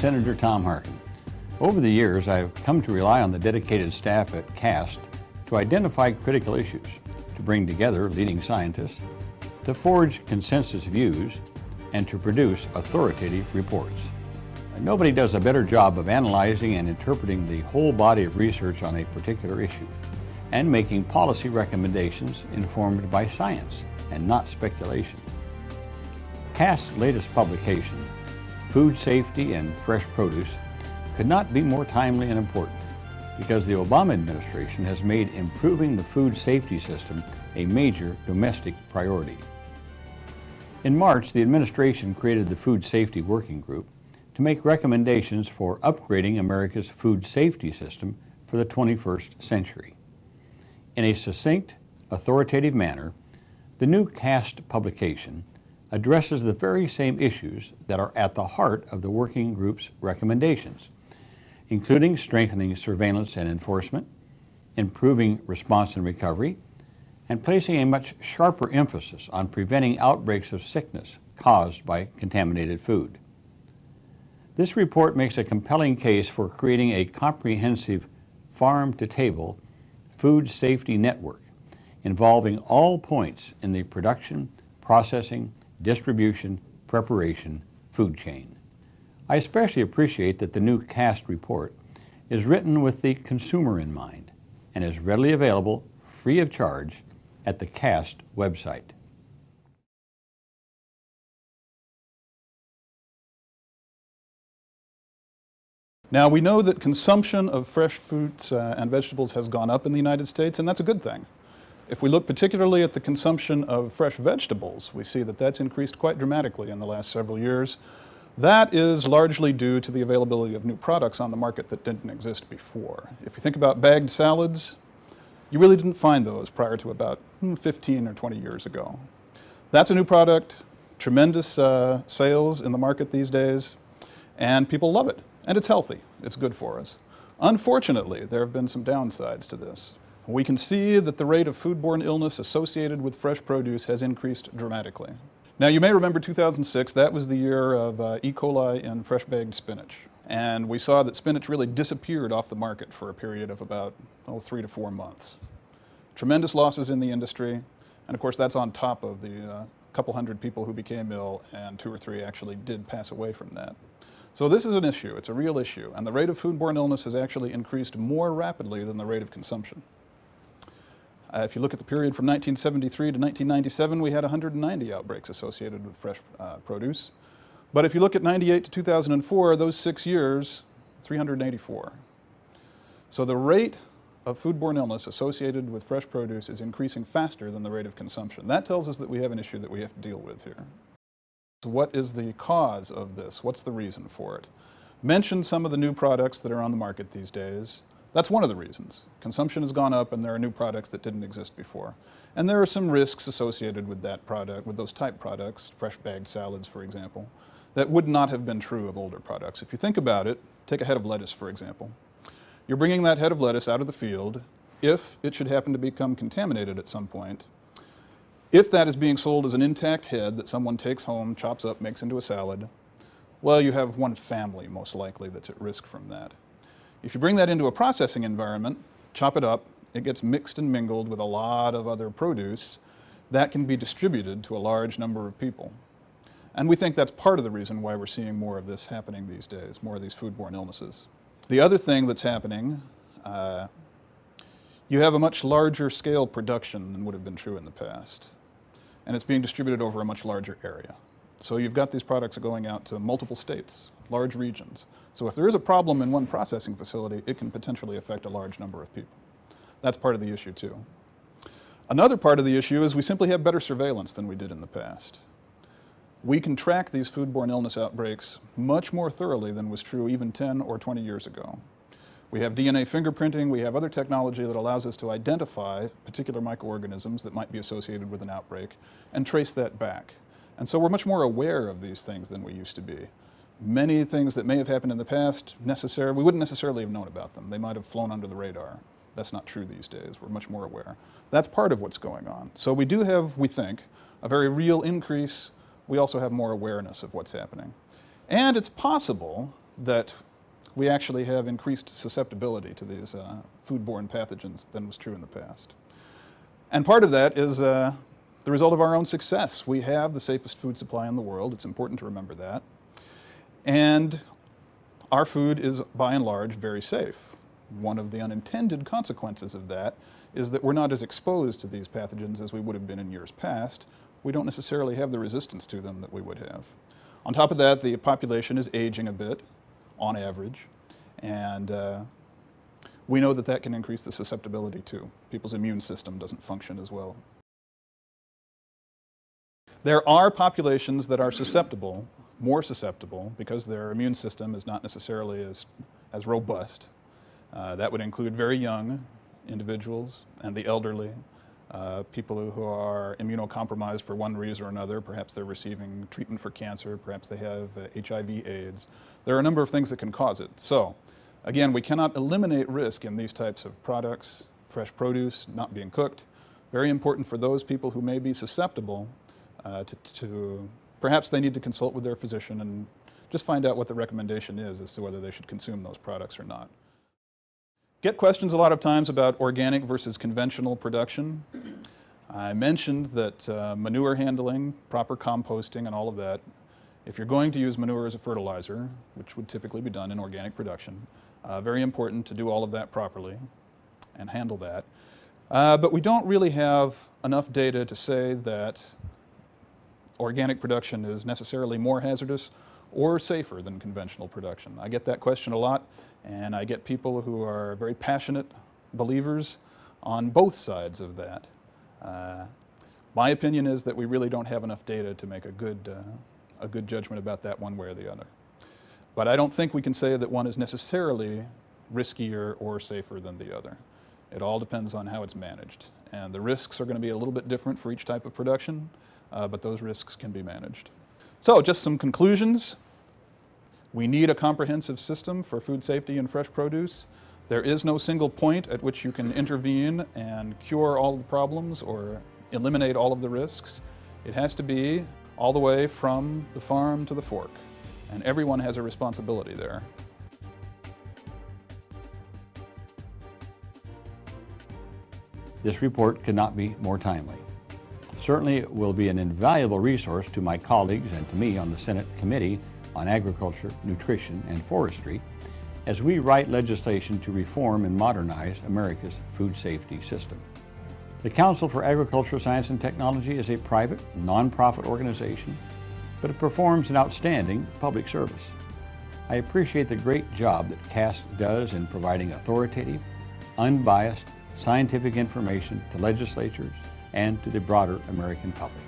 Senator Tom Harkin. Over the years, I've come to rely on the dedicated staff at CAST to identify critical issues, to bring together leading scientists, to forge consensus views, and to produce authoritative reports. Nobody does a better job of analyzing and interpreting the whole body of research on a particular issue and making policy recommendations informed by science and not speculation. CAST's latest publication, Food Safety and Fresh Produce, could not be more timely and important because the Obama administration has made improving the food safety system a major domestic priority. In March, the administration created the Food Safety Working Group to make recommendations for upgrading America's food safety system for the 21st century. In a succinct, authoritative manner, the new CAST publication addresses the very same issues that are at the heart of the working group's recommendations, including strengthening surveillance and enforcement, improving response and recovery, and placing a much sharper emphasis on preventing outbreaks of sickness caused by contaminated food. This report makes a compelling case for creating a comprehensive farm-to-table food safety network involving all points in the production, processing, distribution, preparation, food chain. I especially appreciate that the new CAST report is written with the consumer in mind and is readily available free of charge at the CAST website. Now, we know that consumption of fresh fruits and vegetables has gone up in the United States, and that's a good thing. If we look particularly at the consumption of fresh vegetables, we see that that's increased quite dramatically in the last several years. That is largely due to the availability of new products on the market that didn't exist before. If you think about bagged salads, you really didn't find those prior to about 15 or 20 years ago. That's a new product, tremendous sales in the market these days, and people love it. And it's healthy. It's good for us. Unfortunately, there have been some downsides to this. We can see that the rate of foodborne illness associated with fresh produce has increased dramatically. Now, you may remember 2006, that was the year of E. coli in fresh bagged spinach. And we saw that spinach really disappeared off the market for a period of about 3 to 4 months. Tremendous losses in the industry. And of course, that's on top of the couple hundred people who became ill, and 2 or 3 actually did pass away from that. So this is an issue, it's a real issue, and the rate of foodborne illness has actually increased more rapidly than the rate of consumption. If you look at the period from 1973 to 1997, we had 190 outbreaks associated with fresh produce. But if you look at 98 to 2004, those 6 years, 384. So the rate of foodborne illness associated with fresh produce is increasing faster than the rate of consumption. That tells us that we have an issue that we have to deal with here. What is the cause of this? What's the reason for it? Mentioned some of the new products that are on the market these days. That's one of the reasons. Consumption has gone up and there are new products that didn't exist before. And there are some risks associated with that product, with those type products, fresh bagged salads, for example, that would not have been true of older products. If you think about it, take a head of lettuce, for example. You're bringing that head of lettuce out of the field. If it should happen to become contaminated at some point, if that is being sold as an intact head that someone takes home, chops up, makes into a salad, well, you have one family most likely that's at risk from that. If you bring that into a processing environment, chop it up, it gets mixed and mingled with a lot of other produce, that can be distributed to a large number of people. And we think that's part of the reason why we're seeing more of this happening these days, more of these foodborne illnesses. The other thing that's happening, you have a much larger scale production than would have been true in the past. And it's being distributed over a much larger area. So you've got these products going out to multiple states, large regions. So if there is a problem in one processing facility, it can potentially affect a large number of people. That's part of the issue too. Another part of the issue is we simply have better surveillance than we did in the past. We can track these foodborne illness outbreaks much more thoroughly than was true even 10 or 20 years ago. We have DNA fingerprinting, we have other technology that allows us to identify particular microorganisms that might be associated with an outbreak and trace that back. And so we're much more aware of these things than we used to be. Many things that may have happened in the past, we wouldn't necessarily have known about them. They might have flown under the radar. That's not true these days. We're much more aware. That's part of what's going on. So we do have, we think, a very real increase. We also have more awareness of what's happening. And it's possible that we actually have increased susceptibility to these foodborne pathogens than was true in the past. And part of that is the result of our own success. We have the safest food supply in the world. It's important to remember that. And our food is, by and large, very safe. One of the unintended consequences of that is that we're not as exposed to these pathogens as we would have been in years past. We don't necessarily have the resistance to them that we would have. On top of that, the population is aging a bit, on average, and we know that that can increase the susceptibility too. People's immune system doesn't function as well. There are populations that are susceptible, more susceptible, because their immune system is not necessarily as robust. That would include very young individuals and the elderly, people who are immunocompromised for one reason or another. Perhaps they're receiving treatment for cancer, perhaps they have HIV/AIDS. There are a number of things that can cause it. So, again, we cannot eliminate risk in these types of products, fresh produce, not being cooked. Very important for those people who may be susceptible perhaps they need to consult with their physician and just find out what the recommendation is as to whether they should consume those products or not. Get questions a lot of times about organic versus conventional production. I mentioned that manure handling, proper composting and all of that, if you're going to use manure as a fertilizer, which would typically be done in organic production, very important to do all of that properly and handle that. But we don't really have enough data to say that organic production is necessarily more hazardous or safer than conventional production. I get that question a lot, and I get people who are very passionate believers on both sides of that. My opinion is that we really don't have enough data to make a good judgment about that one way or the other. But I don't think we can say that one is necessarily riskier or safer than the other. It all depends on how it's managed. And the risks are going to be a little bit different for each type of production, but those risks can be managed. So just some conclusions. We need a comprehensive system for food safety and fresh produce. There is no single point at which you can intervene and cure all of the problems or eliminate all of the risks. It has to be all the way from the farm to the fork, and everyone has a responsibility there. This report could not be more timely. Certainly it will be an invaluable resource to my colleagues and to me on the Senate Committee on Agriculture, Nutrition, and Forestry as we write legislation to reform and modernize America's food safety system. The Council for Agricultural Science and Technology is a private, nonprofit organization, but it performs an outstanding public service. I appreciate the great job that CAST does in providing authoritative, unbiased, scientific information to legislatures and to the broader American public.